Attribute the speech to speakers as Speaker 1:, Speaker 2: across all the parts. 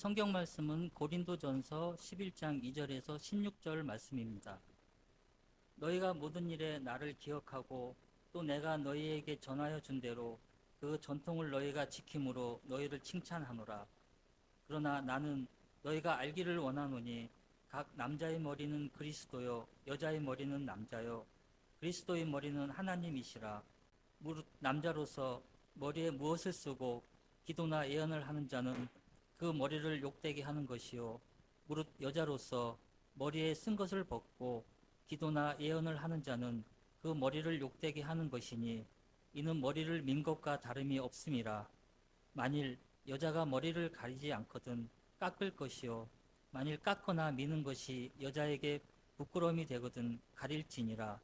Speaker 1: 성경 말씀은 고린도전서 11장 2절에서 16절 말씀입니다. 너희가 모든 일에 나를 기억하고 또 내가 너희에게 전하여 준 대로 그 전통을 너희가 지킴으로 너희를 칭찬하노라. 그러나 나는 너희가 알기를 원하노니 각 남자의 머리는 그리스도요 여자의 머리는 남자요 그리스도의 머리는 하나님이시라. 무릇 남자로서 머리에 무엇을 쓰고 기도나 예언을 하는 자는 그 머리를 욕되게 하는 것이요 무릇 여자로서 머리에 쓴 것을 벗고 기도나 예언을 하는 자는 그 머리를 욕되게 하는 것이니 이는 머리를 민 것과 다름이 없음이라. 만일 여자가 머리를 가리지 않거든 깎을 것이요 만일 깎거나 미는 것이 여자에게 부끄러움이 되거든 가릴지니라.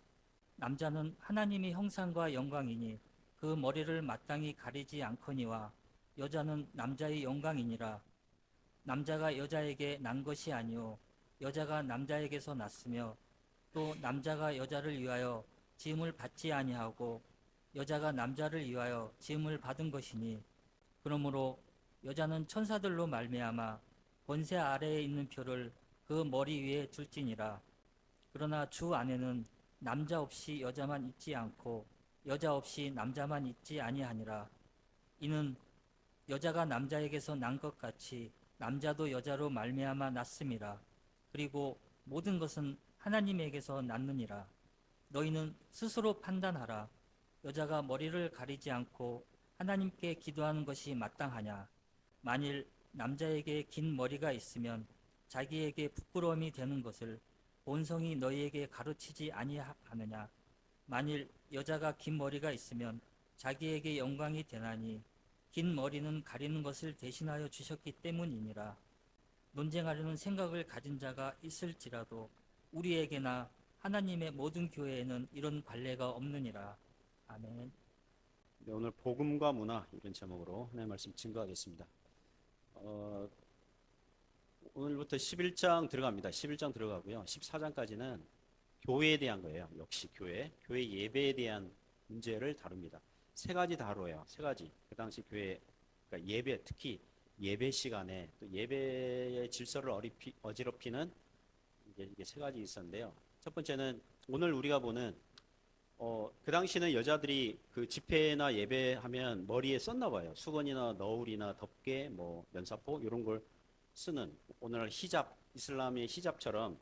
Speaker 1: 남자는 하나님의 형상과 영광이니 그 머리를 마땅히 가리지 않거니와 여자는 남자의 영광이니라. 남자가 여자에게 난 것이 아니요 여자가 남자에게서 났으며 또 남자가 여자를 위하여 지음을 받지 아니하고 여자가 남자를 위하여 지음을 받은 것이니 그러므로 여자는 천사들로 말미암아 권세 아래에 있는 표를 그 머리 위에 둘지니라. 그러나 주 안에는 남자 없이 여자만 있지 않고 여자 없이 남자만 있지 아니하니라. 이는 여자가 남자에게서 난 것 같이 남자도 여자로 말미암아 났음이라. 그리고 모든 것은 하나님에게서 났느니라. 너희는 스스로 판단하라. 여자가 머리를 가리지 않고 하나님께 기도하는 것이 마땅하냐? 만일 남자에게 긴 머리가 있으면 자기에게 부끄러움이 되는 것을 본성이 너희에게 가르치지 아니하느냐? 만일 여자가 긴 머리가 있으면 자기에게 영광이 되나니 긴 머리는 가리는 것을 대신하여 주셨기 때문이니라. 논쟁하려는 생각을 가진 자가 있을지라도 우리에게나 하나님의 모든 교회에는 이런 관례가 없느니라. 아멘.
Speaker 2: 네, 오늘 복음과 문화 이런 제목으로 하나님의 말씀 증거하겠습니다. 오늘부터 11장 들어갑니다. 11장 들어가고요. 14장까지는 교회에 대한 거예요. 역시 교회 예배에 대한 문제를 다룹니다. 세 가지 다뤄요. 세 가지. 그 당시 교회 그러니까 예배 특히 예배 시간에 또 예배의 질서를 어지럽히는 이게 세 가지 있었는데요. 첫 번째는 오늘 우리가 보는 그 당시는 여자들이 그 집회나 예배하면 머리에 썼나 봐요. 수건이나 너울이나 덮개, 뭐 면사포 이런 걸 쓰는 오늘날 히잡, 이슬람의 히잡처럼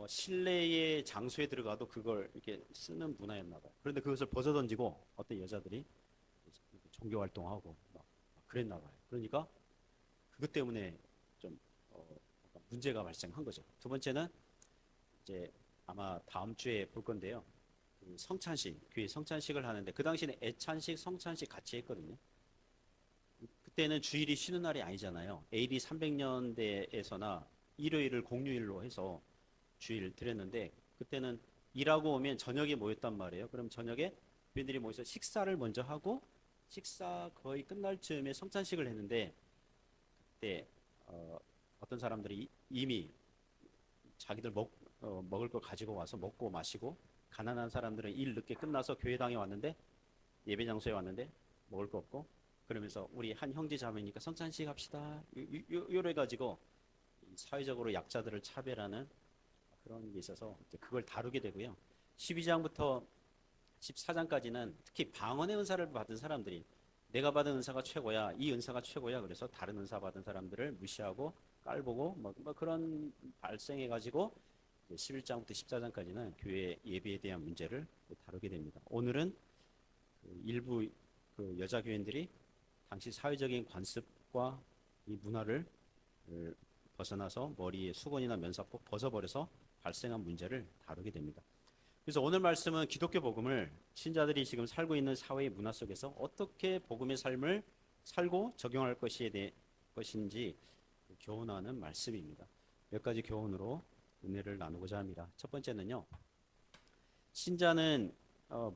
Speaker 2: 실내의 장소에 들어가도 그걸 이렇게 쓰는 문화였나 봐요. 그런데 그것을 벗어던지고 어떤 여자들이 종교 활동하고 막 그랬나 봐요. 그러니까 그것 때문에 좀 문제가 발생한 거죠. 두 번째는 이제 아마 다음 주에 볼 건데요. 그 성찬식, 교회 성찬식을 하는데 그 당시에는 애찬식, 성찬식 같이 했거든요. 그때는 주일이 쉬는 날이 아니잖아요. AD 300년대에서나 일요일을 공휴일로 해서 주일을 드렸는데 그때는 일하고 오면 저녁에 모였단 말이에요. 그럼 저녁에 교인들이 모여서 식사를 먼저 하고 식사 거의 끝날 즈음에 성찬식을 했는데 그때 어떤 사람들이 이미 자기들 먹을 걸 가지고 와서 먹고 마시고 가난한 사람들은 일 늦게 끝나서 교회당에 왔는데 예배 장소에 왔는데 먹을 거 없고 그러면서 우리 한 형제 자매니까 성찬식 합시다 요래 가지고 사회적으로 약자들을 차별하는 그런 게 있어서 이제 그걸 다루게 되고요. 12장부터 14장까지는 특히 방언의 은사를 받은 사람들이 내가 받은 은사가 최고야, 이 은사가 최고야. 그래서 다른 은사 받은 사람들을 무시하고 깔보고 뭐 그런 발생해가지고 11장부터 14장까지는 교회 예배에 대한 문제를 다루게 됩니다. 오늘은 그 일부 그 여자 교인들이 당시 사회적인 관습과 이 문화를 벗어나서 머리에 수건이나 면사포 벗어버려서 발생한 문제를 다루게 됩니다. 그래서 오늘 말씀은 기독교 복음을 신자들이 지금 살고 있는 사회의 문화 속에서 어떻게 복음의 삶을 살고 적용할 것인지 교훈하는 말씀입니다. 몇 가지 교훈으로 은혜를 나누고자 합니다. 첫 번째는요. 신자는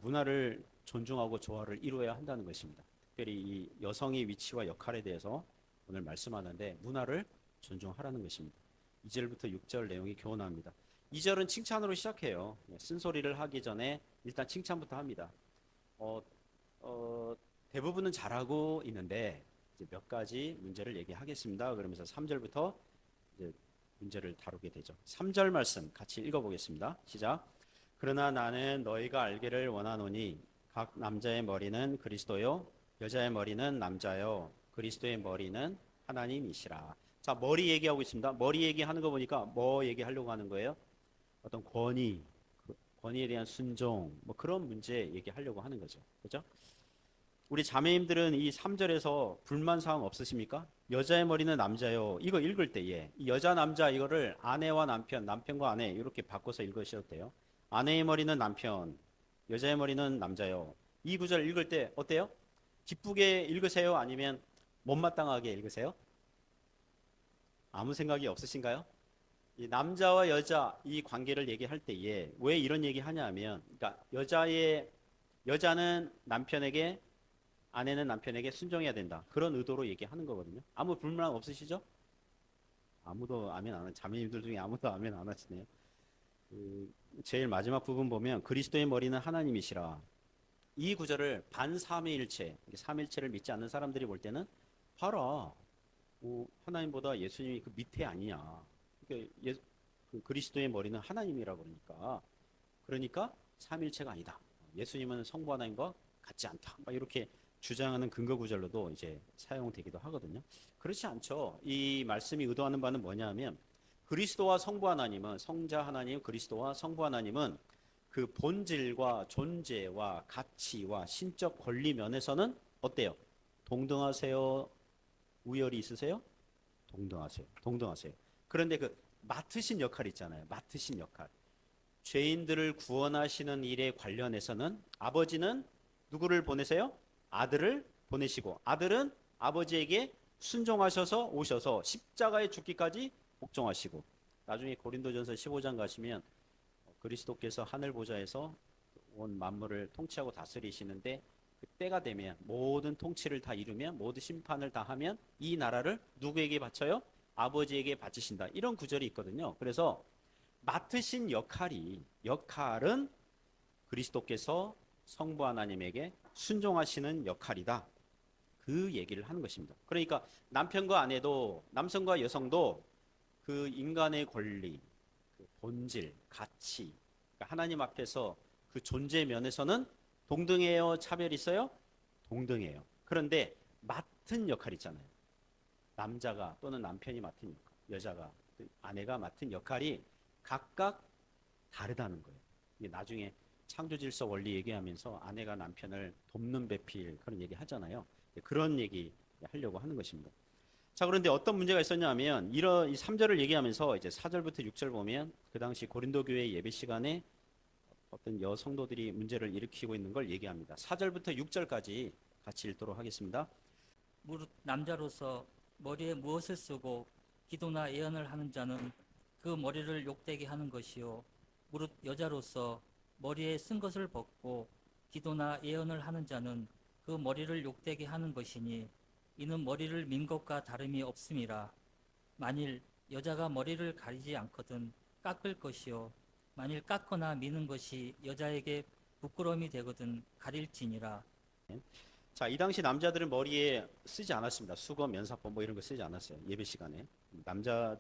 Speaker 2: 문화를 존중하고 조화를 이루어야 한다는 것입니다. 특별히 이 여성의 위치와 역할에 대해서 오늘 말씀하는데 문화를 존중하라는 것입니다. 2절부터 6절 내용이 교훈합니다. 2절은 칭찬으로 시작해요. 쓴소리를 하기 전에 일단 칭찬부터 합니다. 대부분은 잘하고 있는데 이제 몇 가지 문제를 얘기하겠습니다. 그러면서 3절부터 이제 문제를 다루게 되죠. 3절 말씀 같이 읽어보겠습니다. 시작. 그러나 나는 너희가 알기를 원하노니 각 남자의 머리는 그리스도요 여자의 머리는 남자요 그리스도의 머리는 하나님이시라. 자, 머리 얘기하고 있습니다. 머리 얘기하는 거 보니까 뭐 얘기하려고 하는 거예요? 어떤 권위, 권위에 대한 순종, 뭐 그런 문제 얘기하려고 하는 거죠. 그렇죠? 우리 자매님들은 이 3절에서 불만 사항 없으십니까? 여자의 머리는 남자요. 이거 읽을 때에 이 여자 남자 이거를 아내와 남편, 남편과 아내 이렇게 바꿔서 읽으셔도 돼요. 아내의 머리는 남편, 여자의 머리는 남자요. 이 구절 읽을 때 어때요? 기쁘게 읽으세요? 아니면 못마땅하게 읽으세요? 아무 생각이 없으신가요? 이 남자와 여자 이 관계를 얘기할 때에 왜 이런 얘기 하냐면, 그러니까 여자는 남편에게 아내는 남편에게 순종해야 된다. 그런 의도로 얘기하는 거거든요. 아무 불만 없으시죠? 아무도 아멘 안 하시네요. 자매님들 중에 아무도 아멘 안 하시네요. 제일 마지막 부분 보면 그리스도의 머리는 하나님이시라. 이 구절을 반삼위일체, 삼일체를 믿지 않는 사람들이 볼 때는 봐라, 하나님보다 예수님이 그 밑에 아니냐. 그러니까 그 그리스도의 머리는 하나님이라 그러니까 삼일체가 아니다. 예수님은 성부 하나님과 같지 않다. 막 이렇게 주장하는 근거 구절로도 이제 사용되기도 하거든요. 그렇지 않죠. 이 말씀이 의도하는 바는 뭐냐면 그리스도와 성부 하나님은 성자 하나님 그리스도와 성부 하나님은 그 본질과 존재와 가치와 신적 권리 면에서는 어때요? 동등하세요? 우열이 있으세요? 동등하세요. 그런데 그 맡으신 역할 있잖아요. 맡으신 역할. 죄인들을 구원하시는 일에 관련해서는 아버지는 누구를 보내세요? 아들을 보내시고 아들은 아버지에게 순종하셔서 오셔서 십자가에 죽기까지 복종하시고 나중에 고린도전서 15장 가시면 그리스도께서 하늘 보좌에서 온 만물을 통치하고 다스리시는데 그 때가 되면 모든 통치를 다 이루면 모든 심판을 다 하면 이 나라를 누구에게 바쳐요? 아버지에게 바치신다. 이런 구절이 있거든요. 그래서 맡으신 역할은 그리스도께서 성부 하나님에게 순종하시는 역할이다. 그 얘기를 하는 것입니다. 그러니까 남편과 아내도 남성과 여성도 그 인간의 권리, 그 본질, 가치, 그러니까 하나님 앞에서 그 존재 면에서는 동등해요, 차별이 있어요? 동등해요. 그런데 맡은 역할 있잖아요. 남자가 또는 남편이 맡은 역할, 여자가 아내가 맡은 역할이 각각 다르다는 거예요. 이게 나중에 창조질서 원리 얘기하면서 아내가 남편을 돕는 배필 그런 얘기 하잖아요. 그런 얘기 하려고 하는 것입니다. 자, 그런데 어떤 문제가 있었냐면 이런 이 3절을 얘기하면서 이제 4절부터 6절 보면 그 당시 고린도 교회 예배 시간에 어떤 여성도들이 문제를 일으키고 있는 걸 얘기합니다. 4절부터 6절까지 같이 읽도록 하겠습니다.
Speaker 1: 무릇 남자로서 머리에 무엇을 쓰고 기도나 예언을 하는 자는 그 머리를 욕되게 하는 것이요 무릇 여자로서 머리에 쓴 것을 벗고 기도나 예언을 하는 자는 그 머리를 욕되게 하는 것이니 이는 머리를 민 것과 다름이 없음이라. 만일 여자가 머리를 가리지 않거든 깎을 것이요 만일 깎거나 미는 것이 여자에게 부끄러움이 되거든 가릴지니라.
Speaker 2: 자, 이 당시 남자들은 머리에 쓰지 않았습니다. 수건, 면사포 뭐 이런 거 쓰지 않았어요. 예배 시간에. 남자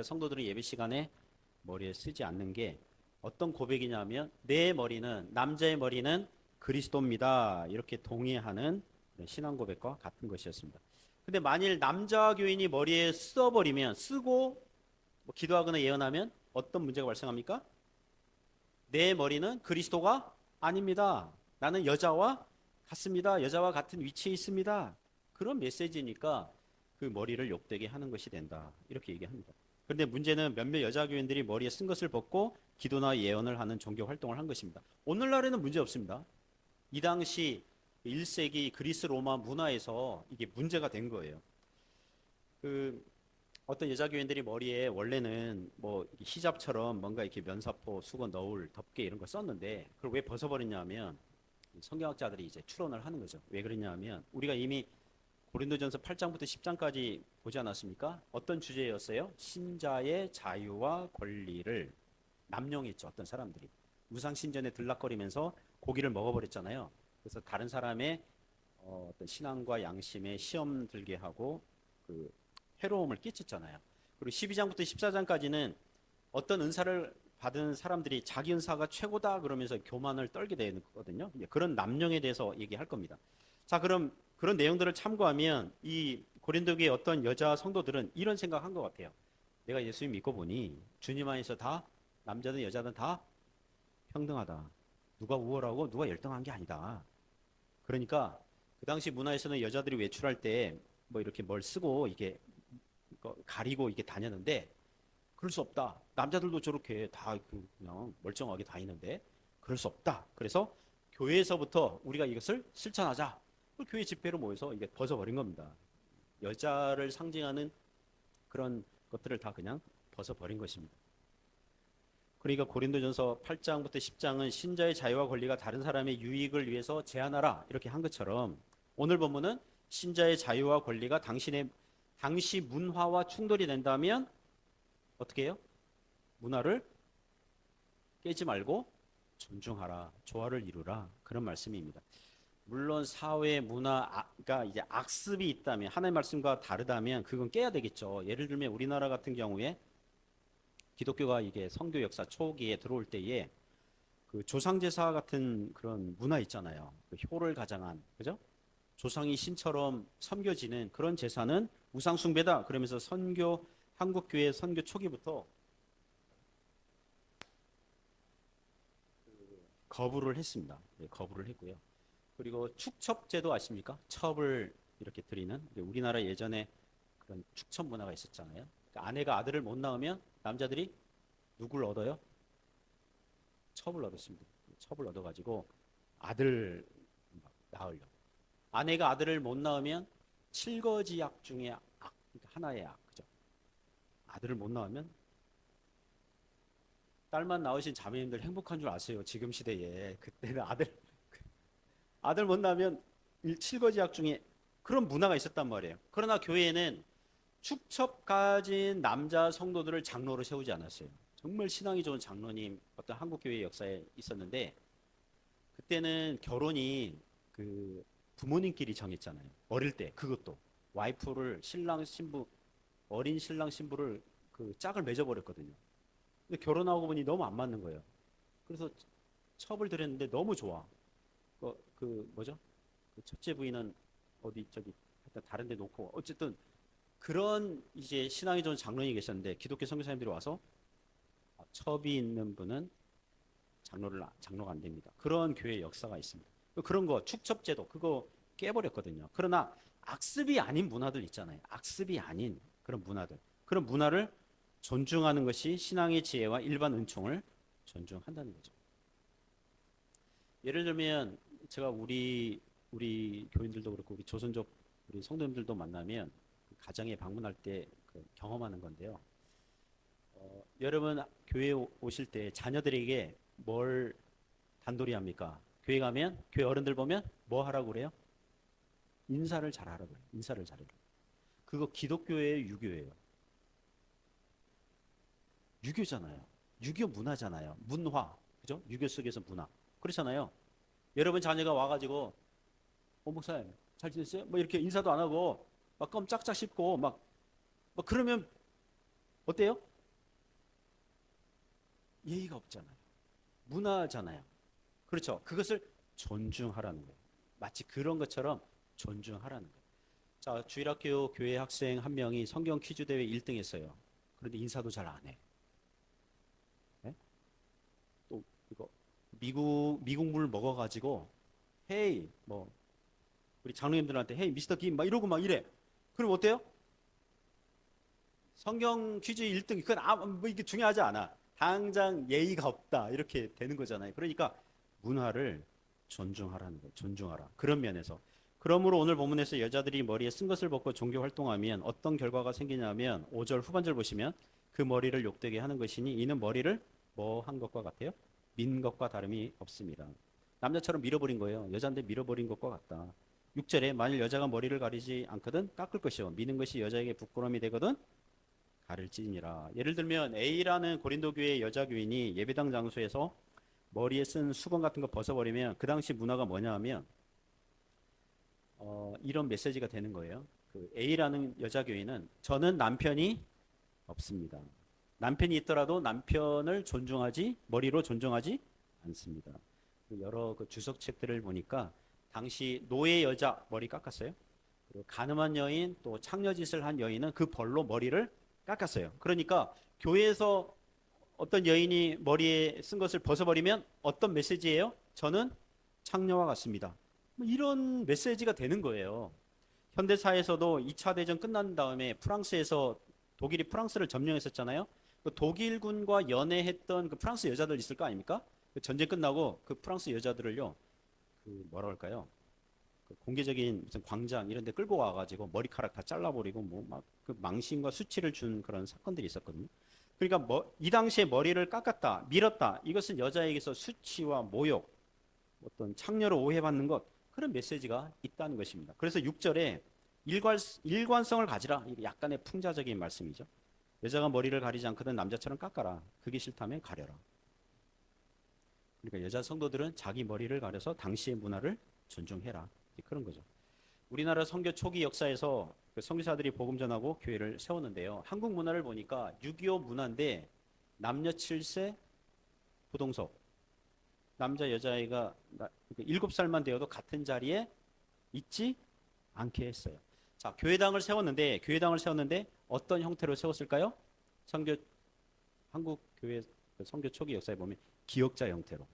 Speaker 2: 성도들은 예배 시간에 머리에 쓰지 않는 게 어떤 고백이냐면 내 머리는 남자의 머리는 그리스도입니다. 이렇게 동의하는 신앙 고백과 같은 것이었습니다. 근데 만일 남자 교인이 머리에 쓰고 뭐 기도하거나 예언하면 어떤 문제가 발생합니까? 내 머리는 그리스도가 아닙니다. 나는 여자와 같습니다. 여자와 같은 위치에 있습니다. 그런 메시지니까 그 머리를 욕되게 하는 것이 된다. 이렇게 얘기합니다. 그런데 문제는 몇몇 여자 교인들이 머리에 쓴 것을 벗고 기도나 예언을 하는 종교 활동을 한 것입니다. 오늘날에는 문제 없습니다. 이 당시 1세기 그리스 로마 문화에서 이게 문제가 된 거예요. 어떤 여자 교인들이 머리에 원래는 뭐 히잡처럼 뭔가 이렇게 면사포, 수건, 너울, 덮개 이런 걸 썼는데 그걸 왜 벗어버렸냐면 성경학자들이 이제 추론을 하는 거죠. 왜 그러냐면 우리가 이미 고린도전서 8장부터 10장까지 보지 않았습니까? 어떤 주제였어요? 신자의 자유와 권리를 남용했죠. 어떤 사람들이 우상 신전에 들락거리면서 고기를 먹어버렸잖아요. 그래서 다른 사람의 어떤 신앙과 양심에 시험 들게 하고 그 해로움을 끼쳤잖아요. 그리고 12장부터 14장까지는 어떤 은사를 받은 사람들이 자기 은사가 최고다 그러면서 교만을 떨게 되거든요. 이제 그런 남용에 대해서 얘기할 겁니다. 자, 그럼 그런 내용들을 참고하면 이 고린도교의 어떤 여자 성도들은 이런 생각한 것 같아요. 내가 예수님 믿고 보니 주님 안에서 다 남자든 여자든 다 평등하다. 누가 우월하고 누가 열등한 게 아니다. 그러니까 그 당시 문화에서는 여자들이 외출할 때 뭐 이렇게 뭘 쓰고 이게 가리고 이렇게 다녔는데 그럴 수 없다. 남자들도 저렇게 다 그냥 멀쩡하게 다니는데 그럴 수 없다. 그래서 교회에서부터 우리가 이것을 실천하자. 교회 집회로 모여서 이게 벗어버린 겁니다. 여자를 상징하는 그런 것들을 다 그냥 벗어버린 것입니다. 그러니까 고린도전서 8장부터 10장은 신자의 자유와 권리가 다른 사람의 유익을 위해서 제한하라 이렇게 한 것처럼 오늘 본문은 신자의 자유와 권리가 당시 문화와 충돌이 된다면 어떻게 해요? 문화를 깨지 말고 존중하라, 조화를 이루라 그런 말씀입니다. 물론 사회 문화가 이제 악습이 있다면 하나님의 말씀과 다르다면 그건 깨야 되겠죠. 예를 들면 우리나라 같은 경우에 기독교가 이게 선교 역사 초기에 들어올 때에 그 조상제사 같은 그런 문화 있잖아요. 그 효를 가장한 그죠? 조상이 신처럼 섬겨지는 그런 제사는 우상숭배다. 그러면서 한국교회 선교 초기부터 거부를 했습니다. 네, 거부를 했고요. 그리고 축첩제도 아십니까? 첩을 이렇게 드리는 우리나라 예전에 그런 축첩 문화가 있었잖아요. 그러니까 아내가 아들을 못 낳으면 남자들이 누굴 얻어요? 첩을 얻었습니다. 첩을 얻어가지고 아들 낳으려고. 아내가 아들을 못 낳으면 칠거지약 중에 그러니까 하나의 약, 그죠? 아들을 못 낳으면 딸만 낳으신 자매님들 행복한 줄 아세요? 지금 시대에 그때는 아들 못 낳으면 칠거지약 중에 그런 문화가 있었단 말이에요. 그러나 교회에는 축첩 가진 남자 성도들을 장로로 세우지 않았어요. 정말 신앙이 좋은 장로님 어떤 한국교회 역사에 있었는데 그때는 결혼이 그 부모님끼리 정했잖아요. 어릴 때 그것도 와이프를 어린 신랑 신부를 그 짝을 맺어버렸거든요. 근데 결혼하고 보니 너무 안 맞는 거예요. 그래서 첩을 드렸는데 너무 좋아. 뭐죠? 그 첫째 부인은 어디 저기 다른 데 놓고 어쨌든 그런 이제 신앙이 좋은 장로님이 계셨는데 기독교 선교사님들이 와서 첩이 있는 분은 장로가 안 됩니다. 그런 교회 역사가 있습니다. 그런 거 축첩제도 그거 깨버렸거든요. 그러나 악습이 아닌 문화들 있잖아요. 악습이 아닌 그런 문화들. 그런 문화를 존중하는 것이 신앙의 지혜와 일반 은총을 존중한다는 거죠. 예를 들면 제가 우리 교인들도 그렇고 우리 조선족 우리 성도님들도 만나면 가정에 방문할 때 경험하는 건데요. 여러분 교회 오실 때 자녀들에게 뭘 단돌이 합니까? 교회 가면 교회 어른들 보면 뭐 하라고 그래요? 인사를 잘하라고 그래요. 인사를 잘해라. 그거 기독교의 유교예요. 유교잖아요. 유교 문화잖아요. 문화. 그죠? 유교 속에서 문화. 그렇잖아요. 여러분 자녀가 와가지고 목사님 잘 지냈어요? 뭐 이렇게 인사도 안 하고 막 껌짝짝 씹고 막 그러면 어때요? 예의가 없잖아요. 문화잖아요. 그렇죠. 그것을 존중하라는 거예요. 마치 그런 것처럼 존중하라는 거예요. 자, 주일학교 교회 학생 한 명이 성경 퀴즈 대회 1등 했어요. 그런데 인사도 잘 안 해. 네? 또 이거 미국물 먹어가지고 헤이 뭐 우리 장로님들한테 헤이 미스터 김 막 이러고 막 이래. 그럼 어때요? 성경 퀴즈 1등 그건 뭐 이게 중요하지 않아. 당장 예의가 없다 이렇게 되는 거잖아요. 그러니까 문화를 존중하라는 거예요. 존중하라. 그런 면에서. 그러므로 오늘 본문에서 여자들이 머리에 쓴 것을 벗고 종교 활동하면 어떤 결과가 생기냐면 5절 후반절 보시면 그 머리를 욕되게 하는 것이니 이는 머리를 뭐 한 것과 같아요? 민 것과 다름이 없습니다. 남자처럼 밀어버린 거예요. 여자인데 밀어버린 것과 같다. 6절에 만일 여자가 머리를 가리지 않거든 깎을 것이요 미는 것이 여자에게 부끄러움이 되거든 가를지니라. 예를 들면 A라는 고린도 교회 여자 교인이 예배당 장소에서 머리에 쓴 수건 같은 거 벗어버리면 그 당시 문화가 뭐냐 하면 이런 메시지가 되는 거예요. 그 A라는 여자 교인은 저는 남편이 없습니다. 남편이 있더라도 남편을 머리로 존중하지 않습니다. 여러 그 주석책들을 보니까 당시 노예 여자 머리 깎았어요. 그리고 가늠한 여인 또 창녀짓을 한 여인은 그 벌로 머리를 깎았어요. 그러니까 교회에서 어떤 여인이 머리에 쓴 것을 벗어버리면 어떤 메시지예요? 저는 창녀와 같습니다. 뭐 이런 메시지가 되는 거예요. 현대사에서도 2차 대전 끝난 다음에 독일이 프랑스를 점령했었잖아요. 그 독일군과 연애했던 그 프랑스 여자들 있을 거 아닙니까? 그 전쟁 끝나고 그 프랑스 여자들을요, 그 뭐라 할까요? 그 공개적인 무슨 광장 이런 데 끌고 와가지고 머리카락 다 잘라버리고 뭐 막 그 망신과 수치를 준 그런 사건들이 있었거든요. 그러니까 이 당시에 머리를 깎았다, 밀었다. 이것은 여자에게서 수치와 모욕, 어떤 창녀로 오해받는 것 그런 메시지가 있다는 것입니다. 그래서 6절에 일관성을 가지라. 이게 약간의 풍자적인 말씀이죠. 여자가 머리를 가리지 않거든 남자처럼 깎아라. 그게 싫다면 가려라. 그러니까 여자 성도들은 자기 머리를 가려서 당시의 문화를 존중해라. 그런 거죠. 우리나라 선교 초기 역사에서 그 선교사들이 복음 전하고 교회를 세웠는데요. 한국 문화를 보니까 6.25 문화인데 남녀 7세 부동석, 남자 여자아이가 7살만 되어도 같은 자리에 있지 않게 했어요. 자, 교회당을 세웠는데 어떤 형태로 세웠을까요? 선교 한국 교회 선교 초기 역사에 보면 기역자 형태로,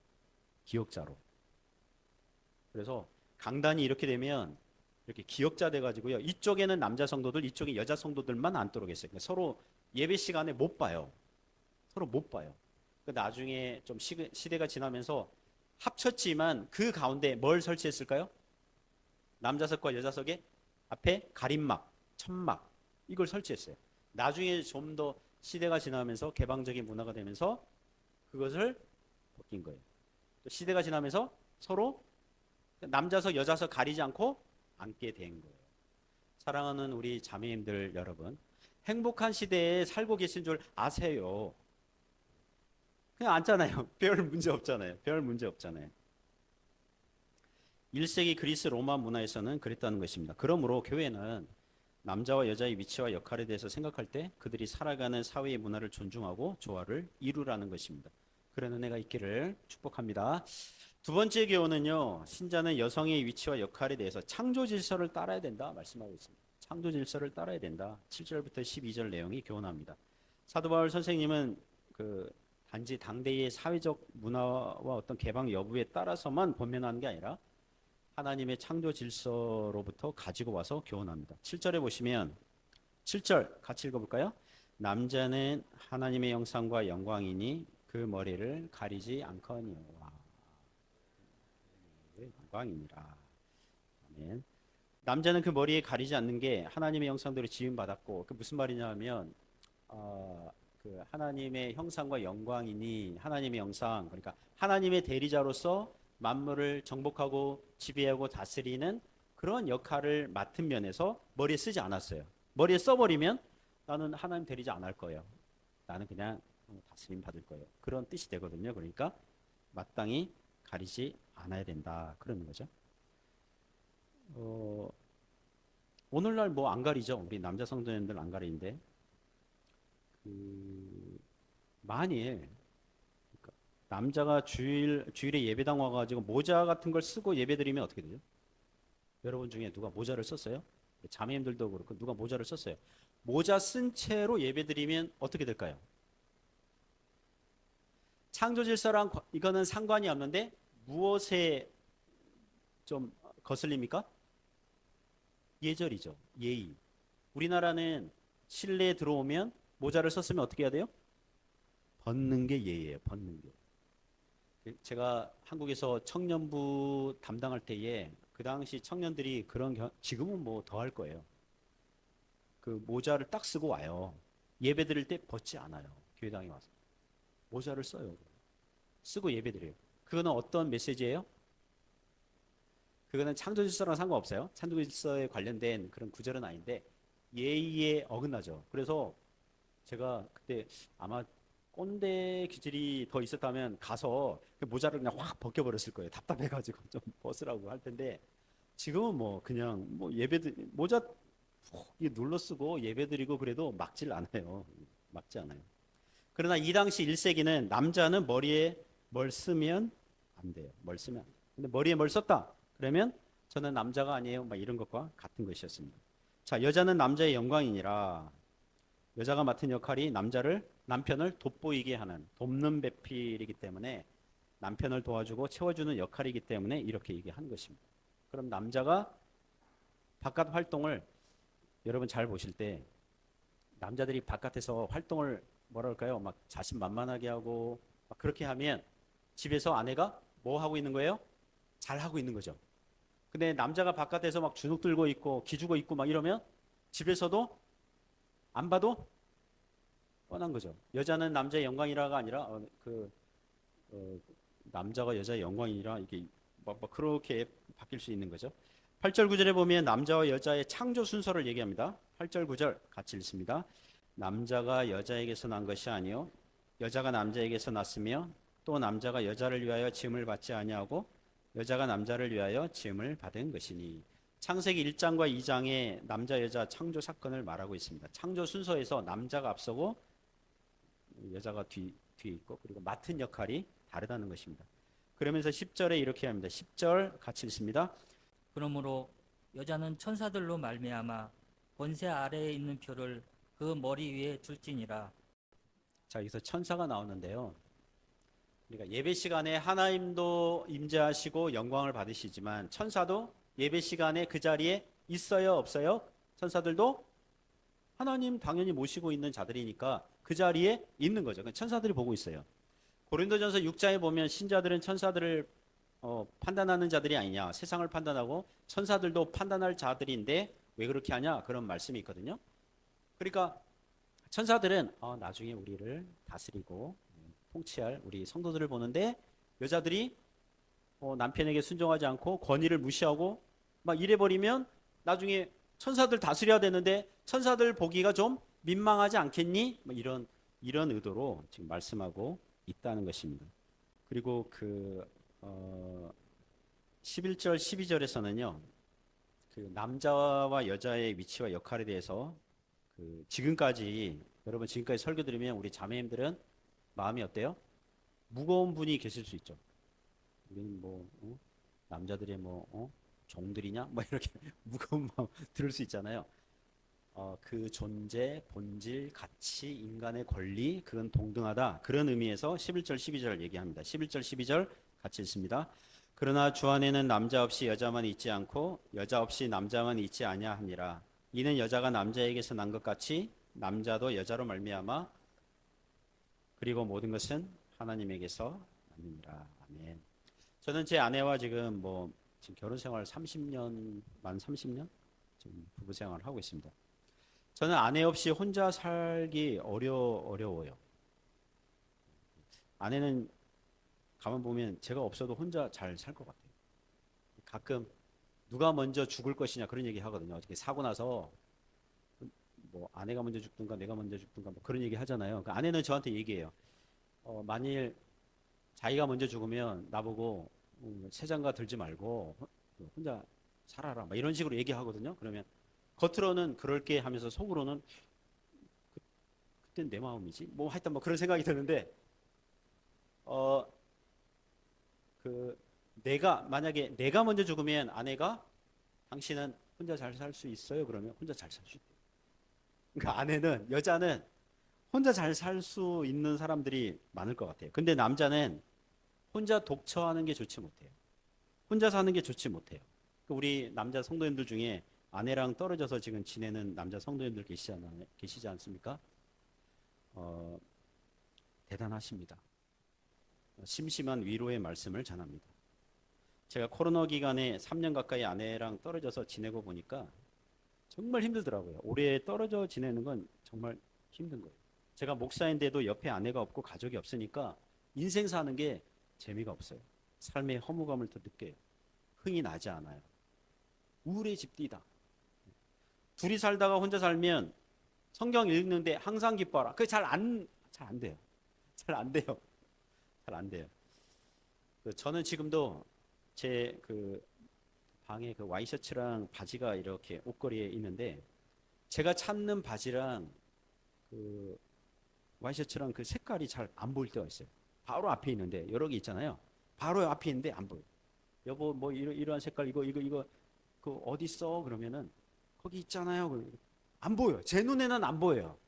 Speaker 2: 기역자로. 그래서 강단이 이렇게 되면 이렇게 기역자 돼가지고요. 이쪽에는 남자 성도들, 이쪽에 여자 성도들만 앉도록 했어요. 그러니까 서로 예배 시간에 못 봐요. 서로 못 봐요. 나중에 좀 시대가 지나면서 합쳤지만 그 가운데 뭘 설치했을까요? 남자석과 여자석에 앞에 가림막, 천막 이걸 설치했어요. 나중에 좀 더 시대가 지나면서 개방적인 문화가 되면서 그것을 벗긴 거예요. 또 시대가 지나면서 서로 남자석, 여자석 가리지 않고 앉게 된 거예요. 사랑하는 우리 자매님들 여러분, 행복한 시대에 살고 계신 줄 아세요? 그냥 앉잖아요. 별 문제 없잖아요. 별 문제 없잖아요. 1세기 그리스 로마 문화에서는 그랬다는 것입니다. 그러므로 교회는 남자와 여자의 위치와 역할에 대해서 생각할 때 그들이 살아가는 사회의 문화를 존중하고 조화를 이루라는 것입니다. 그런 은혜가 있기를 축복합니다. 두 번째 교훈은요. 신자는 여성의 위치와 역할에 대해서 창조 질서를 따라야 된다 말씀하고 있습니다. 창조 질서를 따라야 된다. 7절부터 12절 내용이 교훈합니다. 사도 바울 선생님은 단지 당대의 사회적 문화와 어떤 개방 여부에 따라서만 권면하는 게 아니라 하나님의 창조 질서로부터 가지고 와서 교훈합니다. 7절에 보시면 7절 같이 읽어볼까요? 남자는 하나님의 형상과 영광이니 그 머리를 가리지 않거니와 영광이니라. 아멘. 남자는 그 머리에 가리지 않는 게 하나님의 형상대로 지음 받았고 그 무슨 말이냐면 그 하나님의 형상과 영광이니 하나님의 형상 그러니까 하나님의 대리자로서 만물을 정복하고 지배하고 다스리는 그런 역할을 맡은 면에서 머리에 쓰지 않았어요. 머리에 써버리면 나는 하나님 대리자 안 할 거예요. 나는 그냥 다스림 받을 거예요. 그런 뜻이 되거든요. 그러니까 마땅히 가리지 않아야 된다. 그러는 거죠. 오늘날 뭐 안 가리죠. 우리 남자 성도님들 안 가리는데 만일 남자가 주일에 예배당 와가지고 모자 같은 걸 쓰고 예배드리면 어떻게 되죠? 여러분 중에 누가 모자를 썼어요? 자매님들도 그렇고 누가 모자를 썼어요. 모자 쓴 채로 예배드리면 어떻게 될까요? 창조 질서랑 이거는 상관이 없는데 무엇에 좀 거슬립니까? 예절이죠. 예의. 우리나라는 실내에 들어오면 모자를 썼으면 어떻게 해야 돼요? 벗는 게 예의예요. 벗는 게. 제가 한국에서 청년부 담당할 때에 그 당시 청년들이 지금은 뭐 더 할 거예요. 그 모자를 딱 쓰고 와요. 예배 드릴 때 벗지 않아요. 교회당에 와서. 모자를 써요. 쓰고 예배 드려요. 그거는 어떤 메시지예요? 그거는 창조질서랑 상관없어요. 창조질서에 관련된 그런 구절은 아닌데 예의에 어긋나죠. 그래서 제가 그때 아마 꼰대 기질이 더 있었다면 가서 그 모자를 그냥 확 벗겨버렸을 거예요. 답답해가지고 좀 벗으라고 할 텐데 지금은 뭐 그냥 뭐 예배드 모자 푹 이렇게 눌러 쓰고 예배드리고 그래도 막질 않아요. 막지 않아요. 그러나 이 당시 1세기는 남자는 머리에 뭘 쓰면 안 돼요. 뭘 쓰면 안 돼요. 근데 머리에 뭘 썼다. 그러면 저는 남자가 아니에요. 막 이런 것과 같은 것이었습니다. 자, 여자는 남자의 영광이니라. 여자가 맡은 역할이 남편을 돋보이게 하는 돕는 배필이기 때문에 남편을 도와주고 채워주는 역할이기 때문에 이렇게 얘기하는 것입니다. 그럼 남자가 바깥 활동을 여러분 잘 보실 때 남자들이 바깥에서 활동을 뭐랄까요? 막 자신만만하게 하고 막 그렇게 하면 집에서 아내가 뭐 하고 있는 거예요? 잘 하고 있는 거죠. 근데 남자가 바깥에서 막 주눅 들고 있고 기죽어 있고 막 이러면 집에서도 안 봐도 뻔한 거죠. 여자는 남자의 영광이라가 아니라 어, 남자가 여자의 영광이라 이게 막 그렇게 바뀔 수 있는 거죠. 8절 9절에 보면 남자와 여자의 창조 순서를 얘기합니다. 8절 9절 같이 읽습니다. 남자가 여자에게서 난 것이 아니요 여자가 남자에게서 났으며 또 남자가 여자를 위하여 지음을 받지 아니하고 여자가 남자를 위하여 지음을 받은 것이니. 창세기 1장과 2장의 남자 여자 창조 사건을 말하고 있습니다. 창조 순서에서 남자가 앞서고 여자가 뒤에 있고 그리고 맡은 역할이 다르다는 것입니다. 그러면서 10절에 이렇게 합니다. 10절 같이 읽습니다.
Speaker 1: 그러므로 여자는 천사들로 말미암아 권세 아래에 있는 표를 그 머리 위에 둘지니라.
Speaker 2: 자, 여기서 천사가 나오는데요. 그러니까 예배 시간에 하나님도 임재하시고 영광을 받으시지만 천사도 예배 시간에 그 자리에 있어요, 없어요? 천사들도 하나님 당연히 모시고 있는 자들이니까 그 자리에 있는 거죠. 천사들이 보고 있어요. 고린도전서 6장에 보면 신자들은 천사들을 판단하는 자들이 아니냐. 세상을 판단하고 천사들도 판단할 자들인데 왜 그렇게 하냐. 그런 말씀이 있거든요. 그러니까 천사들은 나중에 우리를 다스리고 통치할 우리 성도들을 보는데 여자들이 남편에게 순종하지 않고 권위를 무시하고 막 이래버리면 나중에 천사들 다스려야 되는데 천사들 보기가 좀 민망하지 않겠니? 뭐 이런 의도로 지금 말씀하고 있다는 것입니다. 그리고 11절 12절에서는요. 그 남자와 여자의 위치와 역할에 대해서 지금까지 설교 들으면 우리 자매님들은 마음이 어때요? 무거운 분이 계실 수 있죠. 우리는 남자들의 종들이냐? 뭐 이렇게 무거운 마음 들을 수 있잖아요. 그 존재, 본질, 가치, 인간의 권리, 그건 동등하다. 그런 의미에서 11절, 12절 얘기합니다. 11절, 12절 같이 읽습니다. 그러나 주 안에는 남자 없이 여자만 있지 않고 여자 없이 남자만 있지 아니하니라. 이는 여자가 남자에게서 난 것 같이 남자도 여자로 말미암아 그리고 모든 것은 하나님에게서 났느니라. 아멘. 저는 제 아내와 지금 결혼 생활 30년, 만 30년? 지금 부부 생활을 하고 있습니다. 저는 아내 없이 혼자 살기 어려워요. 아내는 가만 보면 제가 없어도 혼자 잘 살 것 같아요. 가끔 누가 먼저 죽을 것이냐 그런 얘기 하거든요. 어떻게 사고 나서 아내가 먼저 죽든가 내가 먼저 죽든가 그런 얘기 하잖아요. 그러니까 아내는 저한테 얘기해요. 만일 자기가 먼저 죽으면 나보고 새장가 들지 말고 혼자 살아라. 막 이런 식으로 얘기하거든요. 그러면 겉으로는 그럴게 하면서 속으로는 그땐 내 마음이지. 하여튼 그런 생각이 드는데 만약에 내가 먼저 죽으면 아내가 당신은 혼자 잘 살 수 있어요? 그러면 혼자 잘 살 수 있대요. 그러니까 여자는 혼자 잘 살 수 있는 사람들이 많을 것 같아요. 근데 남자는 혼자 독처하는 게 좋지 못해요. 혼자 사는 게 좋지 못해요. 우리 남자 성도님들 중에 아내랑 떨어져서 지금 지내는 남자 성도님들 계시지 않습니까? 대단하십니다. 심심한 위로의 말씀을 전합니다. 제가 코로나 기간에 3년 가까이 아내랑 떨어져서 지내고 보니까 정말 힘들더라고요. 오래 떨어져 지내는 건 정말 힘든 거예요. 제가 목사인데도 옆에 아내가 없고 가족이 없으니까 인생 사는 게 재미가 없어요. 삶의 허무감을 더 느껴요. 흥이 나지 않아요. 우울해집디다. 둘이 살다가 혼자 살면 성경 읽는데 항상 기뻐하라. 그게 잘 안 돼요. 잘 안 돼요. 잘 안 돼요. 저는 지금도 제 방에 그 와이셔츠랑 바지가 이렇게 옷걸이에 있는데 제가 찾는 바지랑 그 와이셔츠랑 그 색깔이 잘 안 보일 때가 있어요. 바로 앞에 있는데 여러 개 있잖아요. 바로 앞에 있는데 안 보여. 여보 뭐 이러한 색깔 이거 그 어디 있어? 그러면은 거기 있잖아요. 안 보여. 제 눈에는 안 보여요.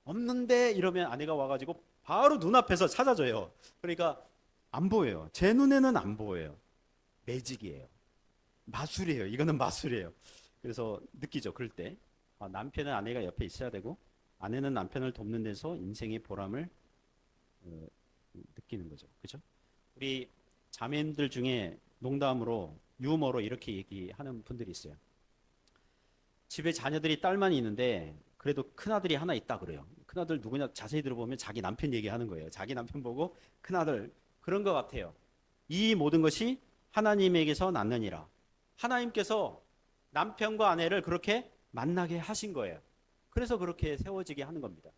Speaker 2: 없는데 이러면 아내가 와가지고 바로 눈앞에서 찾아줘요. 그러니까 안 보여요. 제 눈에는 안 보여요. 매직이에요. 마술이에요. 이거는 마술이에요. 그래서 느끼죠. 그럴 때 남편은 아내가 옆에 있어야 되고 아내는 남편을 돕는 데서 인생의 보람을 어, 느끼는 거죠. 그죠? 우리 자매님들 중에 농담으로 유머로 이렇게 얘기하는 분들이 있어요. 집에 자녀들이 딸만 있는데 그래도 큰아들이 하나 있다 그래요. 큰아들 누구냐 자세히 들어보면 자기 남편 얘기하는 거예요. 자기 남편 보고 큰아들 그런 것 같아요. 이 모든 것이 하나님에게서 났느니라. 하나님께서 남편과 아내를 그렇게 만나게 하신 거예요. 그래서 그렇게 세워지게 하는 겁니다.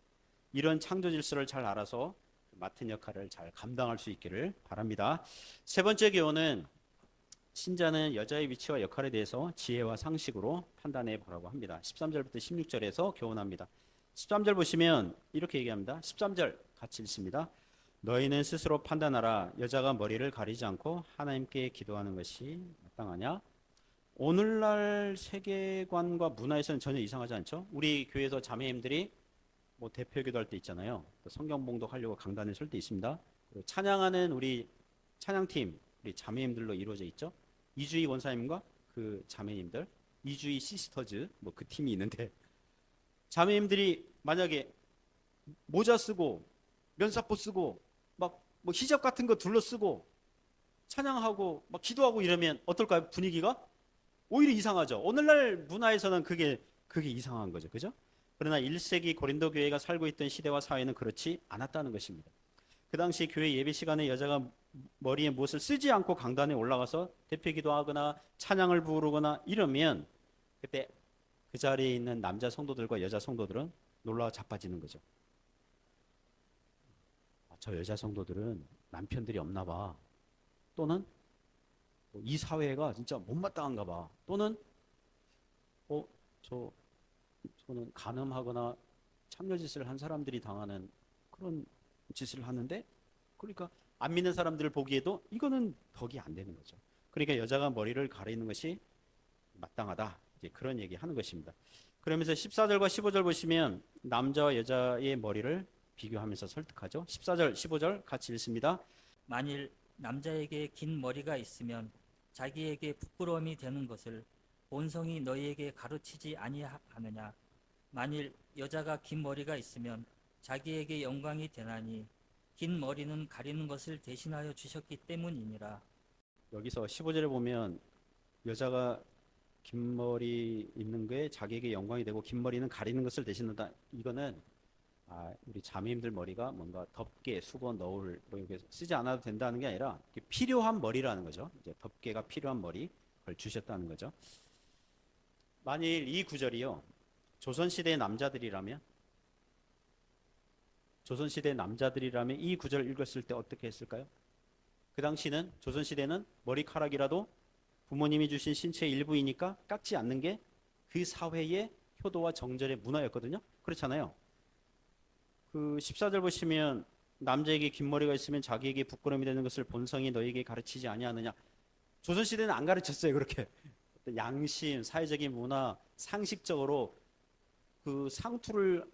Speaker 2: 이런 창조 질서를 잘 알아서 맡은 역할을 잘 감당할 수 있기를 바랍니다. 세 번째 교훈은 신자는 여자의 위치와 역할에 대해서 지혜와 상식으로 판단해 보라고 합니다. 13절부터 16절에서 교훈합니다. 13절 보시면 이렇게 얘기합니다. 13절 같이 읽습니다. 너희는 스스로 판단하라. 여자가 머리를 가리지 않고 하나님께 기도하는 것이 마땅하냐? 오늘날 세계관과 문화에서는 전혀 이상하지 않죠? 우리 교회에서 자매님들이 뭐 대표 기도할 때 있잖아요. 성경 봉독하려고 강단에 설 때 있습니다. 그리고 찬양하는 우리 찬양팀 우리 자매님들로 이루어져 있죠. 이주희 원사님과 그 자매님들, 이주희 시스터즈 뭐 그 팀이 있는데 자매님들이 만약에 모자 쓰고 면사포 쓰고 막 뭐 히잡 같은 거 둘러 쓰고 찬양하고 막 기도하고 이러면 어떨까요? 분위기가 오히려 이상하죠. 오늘날 문화에서는 그게 이상한 거죠. 그죠? 그러나 1세기 고린도 교회가 살고 있던 시대와 사회는 그렇지 않았다는 것입니다. 그 당시 교회 예배 시간에 여자가 머리에 무엇을 쓰지 않고 강단에 올라가서 대표 기도하거나 찬양을 부르거나 이러면 그때 그 자리에 있는 남자 성도들과 여자 성도들은 놀라워 자빠지는 거죠. 저 여자 성도들은 남편들이 없나 봐. 또는 이 사회가 진짜 못마땅한가 봐. 또는 어, 저는 간음하거나 참여짓을 한 사람들이 당하는 그런 짓을 하는데 그러니까 안 믿는 사람들을 보기에도 이거는 덕이 안 되는 거죠. 그러니까 여자가 머리를 가리는 것이 마땅하다. 이제 그런 얘기 하는 것입니다. 그러면서 14절과 15절 보시면 남자와 여자의 머리를 비교하면서 설득하죠. 14절, 15절 같이 읽습니다.
Speaker 1: 만일 남자에게 긴 머리가 있으면 자기에게 부끄러움이 되는 것을 본성이 너희에게 가르치지 아니하느냐. 만일 여자가 긴 머리가 있으면 자기에게 영광이 되나니 긴 머리는 가리는 것을 대신하여 주셨기 때문이니라.
Speaker 2: 여기서 15절에 보면 여자가 긴 머리 있는 게 자기에게 영광이 되고 긴 머리는 가리는 것을 대신한다. 이거는 우리 자매님들 머리가 뭔가 덮개, 수건, 너울 뭐 이렇게 쓰지 않아도 된다는 게 아니라 필요한 머리라는 거죠. 이제 덮개가 필요한 머리 그걸 주셨다는 거죠. 만일 이 구절이요 조선시대의 남자들이라면 이 구절을 읽었을 때 어떻게 했을까요? 그 당시는 조선시대는 머리카락이라도 부모님이 주신 신체의 일부이니까 깎지 않는 게 그 사회의 효도와 정절의 문화였거든요. 그렇잖아요. 그 14절 보시면 남자에게 긴 머리가 있으면 자기에게 부끄러움이 되는 것을 본성이 너에게 가르치지 아니하느냐. 조선시대는 안 가르쳤어요. 그렇게 양심, 사회적인 문화, 상식적으로 그 상투를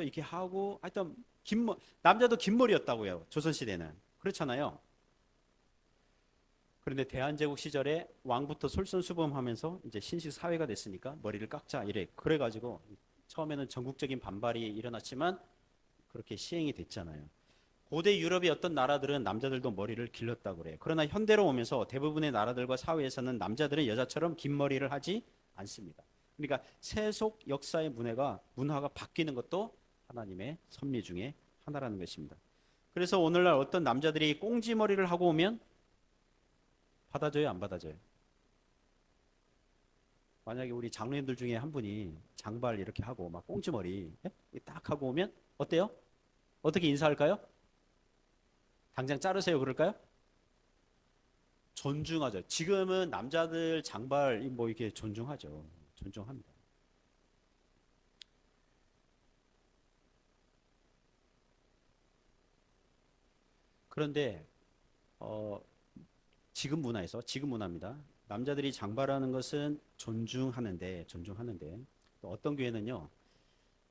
Speaker 2: 이렇게 하고 하여튼 남자도 긴 머리였다고요. 조선시대는. 그렇잖아요. 그런데 대한제국 시절에 왕부터 솔선수범하면서 이제 신식 사회가 됐으니까 머리를 깎자 이래. 그래가지고 처음에는 전국적인 반발이 일어났지만 그렇게 시행이 됐잖아요. 고대 유럽의 어떤 나라들은 남자들도 머리를 길렀다고 그래요. 그러나 현대로 오면서 대부분의 나라들과 사회에서는 남자들은 여자처럼 긴 머리를 하지 않습니다. 그러니까 세속 역사의 문화가 바뀌는 것도 하나님의 섭리 중에 하나라는 것입니다. 그래서 오늘날 어떤 남자들이 꽁지 머리를 하고 오면 받아줘요, 안 받아줘요? 만약에 우리 장로님들 중에 한 분이 장발 이렇게 하고 막 꽁지 머리 딱 하고 오면 어때요? 어떻게 인사할까요? 당장 자르세요 그럴까요? 존중하죠. 지금은 남자들 장발 뭐 이렇게 존중하죠. 존중합니다. 그런데 어, 지금 문화입니다. 남자들이 장발하는 것은 존중하는데 또 어떤 교회는요,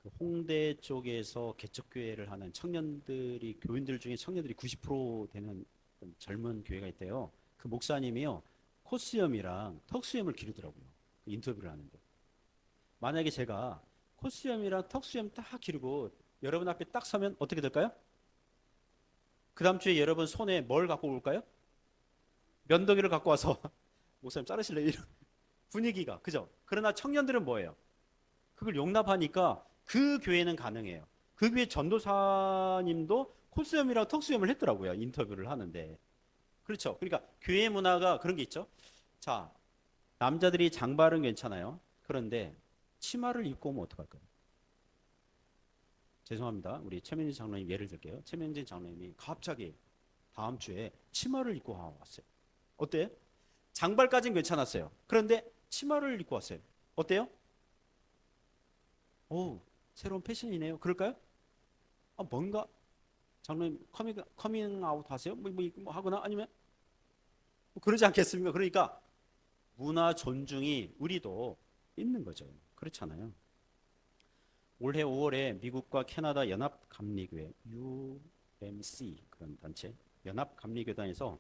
Speaker 2: 그 홍대 쪽에서 개척교회를 하는 청년들이 교인들 중에 청년들이 90% 되는 어떤 젊은 교회가 있대요. 그 목사님이요, 코스염이랑 턱수염을 기르더라고요. 그 인터뷰를 하는데 만약에 제가 코스염이랑 턱수염 딱 기르고 여러분 앞에 딱 서면 어떻게 될까요? 그 다음 주에 여러분 손에 뭘 갖고 올까요? 면도기를 갖고 와서 목사님 자르실래요? 이런 분위기가 그죠? 그러나 청년들은 뭐예요? 그걸 용납하니까 그 교회는 가능해요. 그 교회 전도사님도 코스염이랑 턱수염을 했더라고요. 인터뷰를 하는데. 그렇죠. 그러니까 교회 문화가 그런 게 있죠. 자, 남자들이 장발은 괜찮아요. 그런데 치마를 입고 오면 어떡할까요? 죄송합니다. 우리 최민진 장로님 예를 들게요. 최민진 장로님이 갑자기 다음 주에 치마를 입고 왔어요. 어때? 장발까지는 괜찮았어요. 그런데 치마를 입고 왔어요. 어때요? 오, 새로운 패션이네요. 그럴까요? 아, 뭔가 장로님 커밍 아웃 하세요? 뭐 하거나 아니면 뭐 그러지 않겠습니까? 그러니까 문화 존중이 우리도 있는 거죠. 그렇잖아요. 올해 5월에 미국과 캐나다 연합감리교회 UMC 그런 단체 연합감리교단에서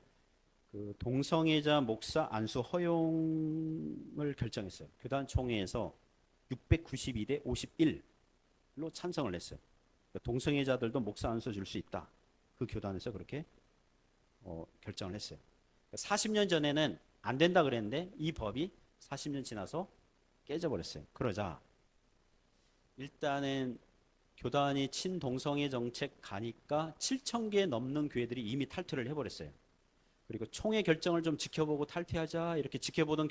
Speaker 2: 그 동성애자 목사 안수 허용을 결정했어요. 교단 총회에서 692대 51로 찬성을 했어요. 동성애자들도 목사 안수 줄 수 있다. 그 교단에서 그렇게 결정을 했어요. 40년 전에는 안 된다 그랬는데 이 법이 40년 지나서 깨져버렸어요. 그러자 일단은 교단이 친동성애 정책 가니까 7천 개 넘는 교회들이 이미 탈퇴를 해버렸어요. 그리고 총회 결정을 좀 지켜보고 탈퇴하자 이렇게 지켜보던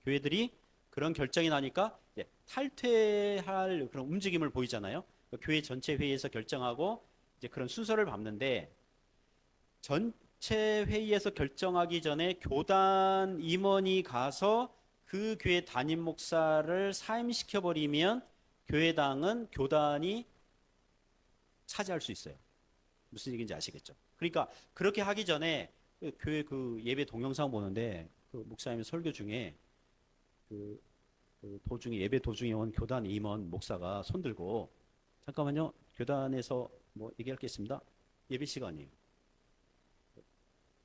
Speaker 2: 교회들이 그런 결정이 나니까 이제 탈퇴할 그런 움직임을 보이잖아요. 교회 전체 회의에서 결정하고 이제 그런 순서를 밟는데 전체 회의에서 결정하기 전에 교단 임원이 가서 그 교회 담임 목사를 사임시켜 버리면 교회당은 교단이 차지할 수 있어요. 무슨 얘기인지 아시겠죠? 그러니까 그렇게 하기 전에 교회 그 예배 동영상 보는데 그 목사님 설교 중에 그 도중에 예배 도중에 온 교단 임원 목사가 손 들고 잠깐만요. 교단에서 뭐 얘기할 게 있습니다. 예배 시간이에요.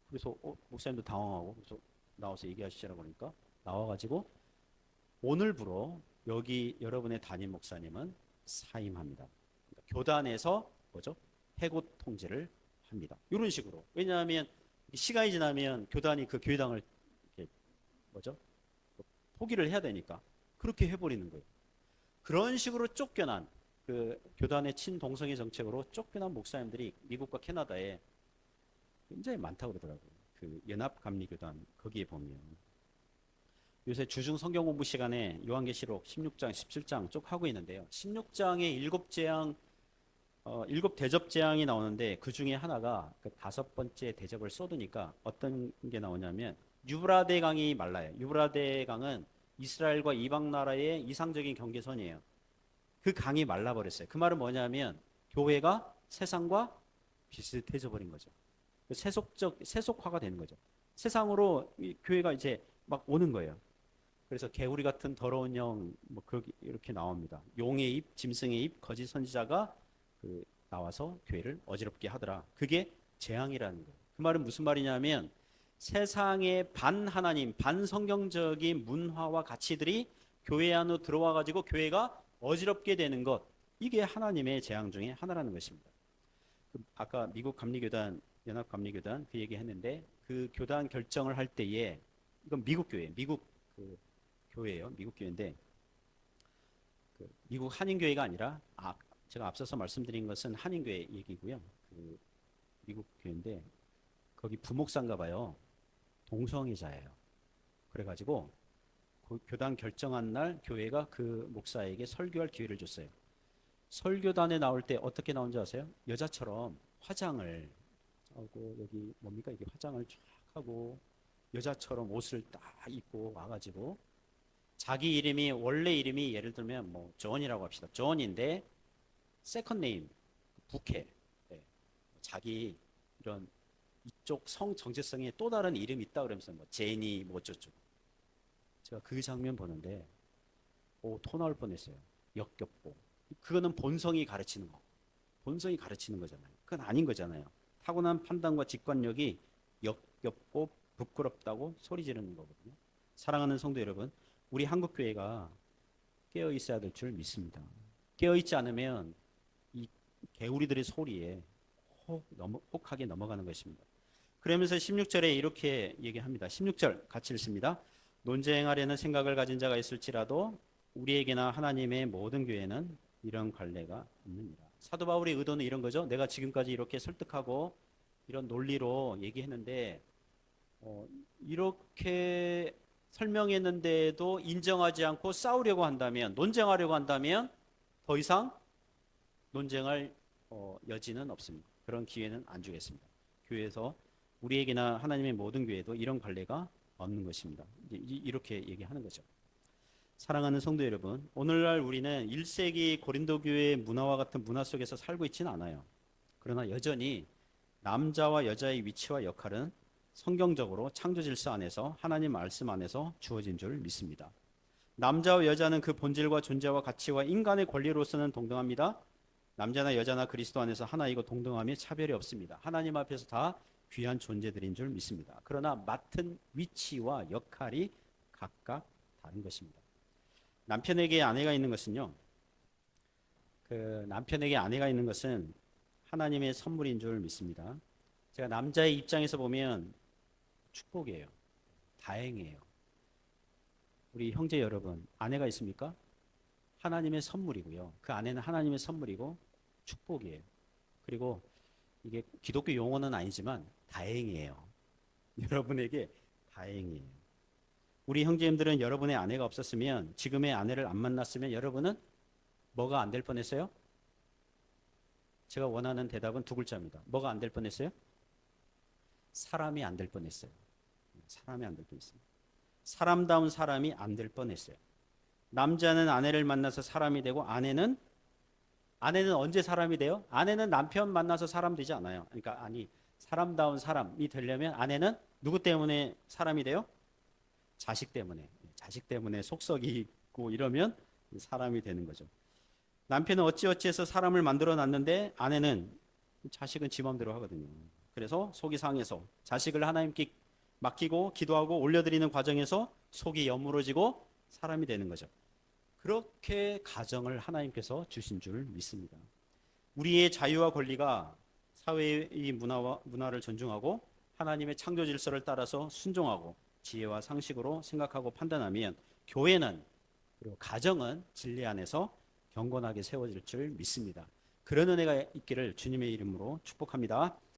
Speaker 2: 그래서 목사님도 당황하고 그래서 나와서 얘기하시라고 그러니까 나와가지고 오늘부로 여기 여러분의 담임 목사님은 사임합니다. 그러니까 교단에서 뭐죠? 해고 통제를 합니다. 이런 식으로. 왜냐하면 시간이 지나면 교단이 그 교회당을 이렇게 뭐죠? 포기를 해야 되니까 그렇게 해버리는 거예요. 그런 식으로 쫓겨난 그 교단의 친동성애 정책으로 쫓겨난 목사님들이 미국과 캐나다에 굉장히 많다고 그러더라고요. 그 연합감리교단 거기에 보면 요새 주중 성경 공부 시간에 요한계시록 16장, 17장 쭉 하고 있는데요. 16장에 일곱 대접 재앙이 나오는데 그 중에 하나가 그 다섯 번째 대접을 쏟으니까 어떤 게 나오냐면 유브라데 강이 말라요. 유브라데 강은 이스라엘과 이방 나라의 이상적인 경계선이에요. 그 강이 말라버렸어요. 그 말은 뭐냐면 교회가 세상과 비슷해져 버린 거죠. 세속화가 되는 거죠. 세상으로 이 교회가 이제 막 오는 거예요. 그래서 개구리 같은 더러운 영, 뭐 이렇게 나옵니다. 용의 입, 짐승의 입, 거짓 선지자가 나와서 교회를 어지럽게 하더라. 그게 재앙이라는 거예요. 그 말은 무슨 말이냐면 세상의 반하나님, 반성경적인 문화와 가치들이 교회 안으로 들어와 가지고 교회가 어지럽게 되는 것. 이게 하나님의 재앙 중에 하나라는 것입니다. 아까 미국 감리교단, 연합감리교단 그 얘기했는데 그 교단 결정을 할 때에 이건 미국 교회, 미국 그 교회예요. 미국 교회인데 미국 한인교회가 아니라 제가 앞서서 말씀드린 것은 한인교회 얘기고요. 그 미국 교회인데 거기 부목사인가 봐요. 동성애자예요. 그래가지고 그 교단 결정한 날 교회가 그 목사에게 설교할 기회를 줬어요. 설교단에 나올 때 어떻게 나온지 아세요? 여자처럼 화장을 하고 여기 뭡니까 이게 화장을 쫙 하고 여자처럼 옷을 딱 입고 와가지고 자기 이름이 원래 이름이 예를 들면 뭐 존이라고 합시다. 존인데 세컨 네임 부캐. 네. 자기 이런 이쪽 성 정체성에 또 다른 이름이 있다 그러면서 뭐 제니 뭐 어쩌고. 제가 그 장면 보는데 토 나올 뻔했어요. 역겹고. 그거는 본성이 가르치는 거. 본성이 가르치는 거잖아요. 그건 아닌 거잖아요. 타고난 판단과 직관력이 역겹고 부끄럽다고 소리 지르는 거거든요. 사랑하는 성도 여러분, 우리 한국 교회가 깨어 있어야 될 줄 믿습니다. 깨어 있지 않으면 이 개구리들의 소리에 혹하게 넘어가는 것입니다. 그러면서 16절에 이렇게 얘기합니다. 16절 같이 읽습니다. 논쟁하려는 생각을 가진 자가 있을지라도 우리에게나 하나님의 모든 교회는 이런 관례가 있느니라. 사도 바울의 의도는 이런 거죠. 내가 지금까지 이렇게 설득하고 이런 논리로 얘기했는데 이렇게 설명했는데도 인정하지 않고 싸우려고 한다면, 논쟁하려고 한다면 더 이상 논쟁할 여지는 없습니다. 그런 기회는 안 주겠습니다. 교회에서 우리에게나 하나님의 모든 교회도 이런 관례가 없는 것입니다. 이렇게 얘기하는 거죠. 사랑하는 성도 여러분, 오늘날 우리는 1세기 고린도 교회의 문화와 같은 문화 속에서 살고 있지는 않아요. 그러나 여전히 남자와 여자의 위치와 역할은 성경적으로 창조 질서 안에서 하나님 말씀 안에서 주어진 줄 믿습니다. 남자와 여자는 그 본질과 존재와 가치와 인간의 권리로서는 동등합니다. 남자나 여자나 그리스도 안에서 하나이고 동등함이 차별이 없습니다. 하나님 앞에서 다 귀한 존재들인 줄 믿습니다. 그러나 맡은 위치와 역할이 각각 다른 것입니다. 남편에게 아내가 있는 것은요. 남편에게 아내가 있는 것은 하나님의 선물인 줄 믿습니다. 제가 남자의 입장에서 보면 축복이에요. 다행이에요. 우리 형제 여러분, 아내가 있습니까? 하나님의 선물이고요. 그 아내는 하나님의 선물이고 축복이에요. 그리고 이게 기독교 용어는 아니지만 다행이에요. 여러분에게 다행이에요. 우리 형제님들은 여러분의 아내가 없었으면, 지금의 아내를 안 만났으면 여러분은 뭐가 안 될 뻔했어요? 제가 원하는 대답은 두 글자입니다. 뭐가 안 될 뻔했어요? 사람이 안 될 뻔했어요. 사람이 안 될 뻔했어요. 사람다운 사람이 안 될 뻔했어요. 남자는 아내를 만나서 사람이 되고 아내는 언제 사람이 돼요? 아내는 남편 만나서 사람 되지 않아요. 그러니까 사람다운 사람이 되려면 아내는 누구 때문에 사람이 돼요? 자식 때문에. 자식 때문에 속썩이 있고 이러면 사람이 되는 거죠. 남편은 어찌어찌해서 사람을 만들어 놨는데 아내는 자식은 지 맘대로 하거든요. 그래서 속이 상해서 자식을 하나님께 맡기고 기도하고 올려드리는 과정에서 속이 여물어지고 사람이 되는 거죠. 그렇게 가정을 하나님께서 주신 줄 믿습니다. 우리의 자유와 권리가 사회의 문화를 존중하고 하나님의 창조 질서를 따라서 순종하고 지혜와 상식으로 생각하고 판단하면 교회는 그리고 가정은 진리 안에서 경건하게 세워질 줄 믿습니다. 그런 은혜가 있기를 주님의 이름으로 축복합니다.